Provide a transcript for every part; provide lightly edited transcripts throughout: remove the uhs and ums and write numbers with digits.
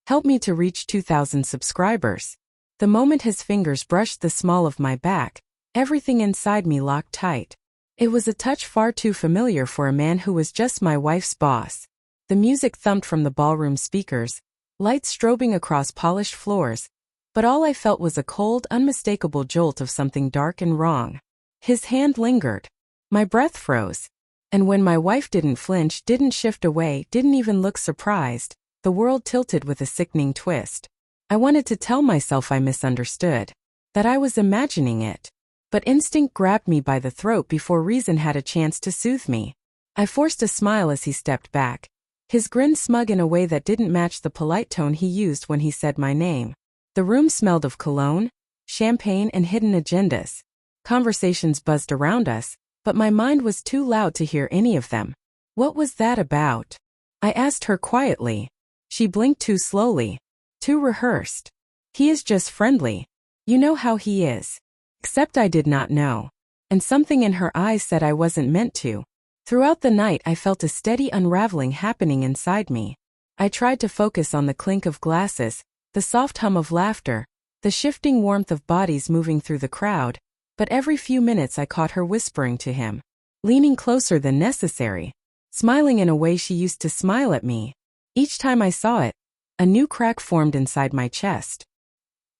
Help me to reach 2,000 subscribers. The moment his fingers brushed the small of my back, everything inside me locked tight. It was a touch far too familiar for a man who was just my wife's boss. The music thumped from the ballroom speakers, lights strobing across polished floors, but all I felt was a cold, unmistakable jolt of something dark and wrong. His hand lingered. My breath froze. And when my wife didn't flinch, didn't shift away, didn't even look surprised, the world tilted with a sickening twist. I wanted to tell myself I misunderstood, that I was imagining it. But instinct grabbed me by the throat before reason had a chance to soothe me. I forced a smile as he stepped back, his grin smug in a way that didn't match the polite tone he used when he said my name. The room smelled of cologne, champagne, and hidden agendas. Conversations buzzed around us, but my mind was too loud to hear any of them. What was that about? I asked her quietly. She blinked too slowly, too rehearsed. He is just friendly. You know how he is. Except I did not know. And something in her eyes said I wasn't meant to. Throughout the night I felt a steady unraveling happening inside me. I tried to focus on the clink of glasses, the soft hum of laughter, the shifting warmth of bodies moving through the crowd, but every few minutes I caught her whispering to him, leaning closer than necessary, smiling in a way she used to smile at me. Each time I saw it, a new crack formed inside my chest.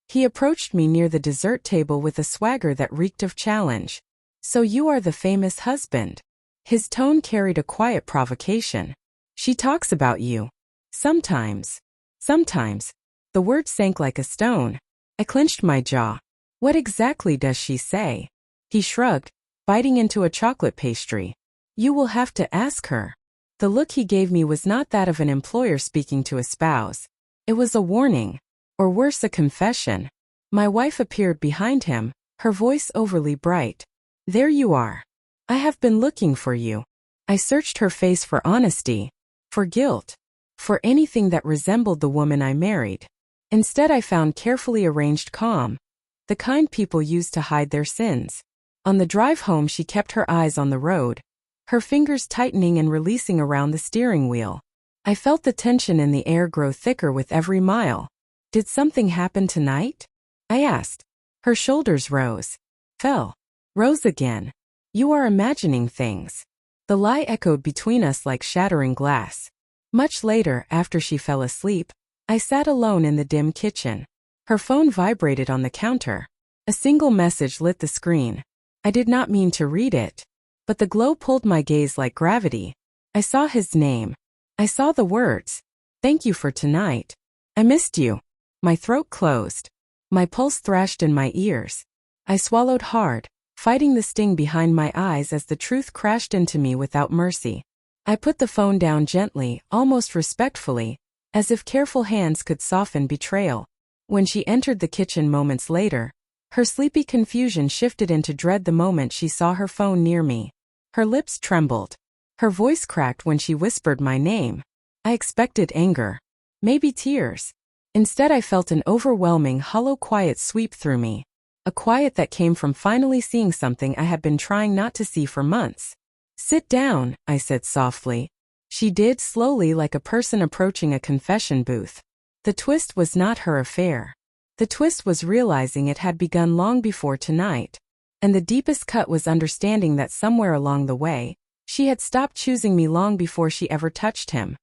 He approached me near the dessert table with a swagger that reeked of challenge. So you are the famous husband. His tone carried a quiet provocation. She talks about you. Sometimes. Sometimes. The word sank like a stone. I clenched my jaw. What exactly does she say? He shrugged, biting into a chocolate pastry. You will have to ask her. The look he gave me was not that of an employer speaking to a spouse. It was a warning. Or worse, a confession. My wife appeared behind him, her voice overly bright. There you are. I have been looking for you. I searched her face for honesty, for guilt, for anything that resembled the woman I married. Instead I found carefully arranged calm, the kind people use to hide their sins. On the drive home she kept her eyes on the road, her fingers tightening and releasing around the steering wheel. I felt the tension in the air grow thicker with every mile. Did something happen tonight? I asked. Her shoulders rose, fell, rose again. You are imagining things. The lie echoed between us like shattering glass. Much later, after she fell asleep, I sat alone in the dim kitchen. Her phone vibrated on the counter. A single message lit the screen. I did not mean to read it, but the glow pulled my gaze like gravity. I saw his name. I saw the words. Thank you for tonight. I missed you. My throat closed. My pulse thrashed in my ears. I swallowed hard, fighting the sting behind my eyes as the truth crashed into me without mercy. I put the phone down gently, almost respectfully, as if careful hands could soften betrayal. When she entered the kitchen moments later, her sleepy confusion shifted into dread the moment she saw her phone near me. Her lips trembled. Her voice cracked when she whispered my name. I expected anger, maybe tears. Instead I felt an overwhelming, hollow quiet sweep through me. A quiet that came from finally seeing something I had been trying not to see for months. Sit down, I said softly. She did, slowly, like a person approaching a confession booth. The twist was not her affair. The twist was realizing it had begun long before tonight. And the deepest cut was understanding that somewhere along the way, she had stopped choosing me long before she ever touched him.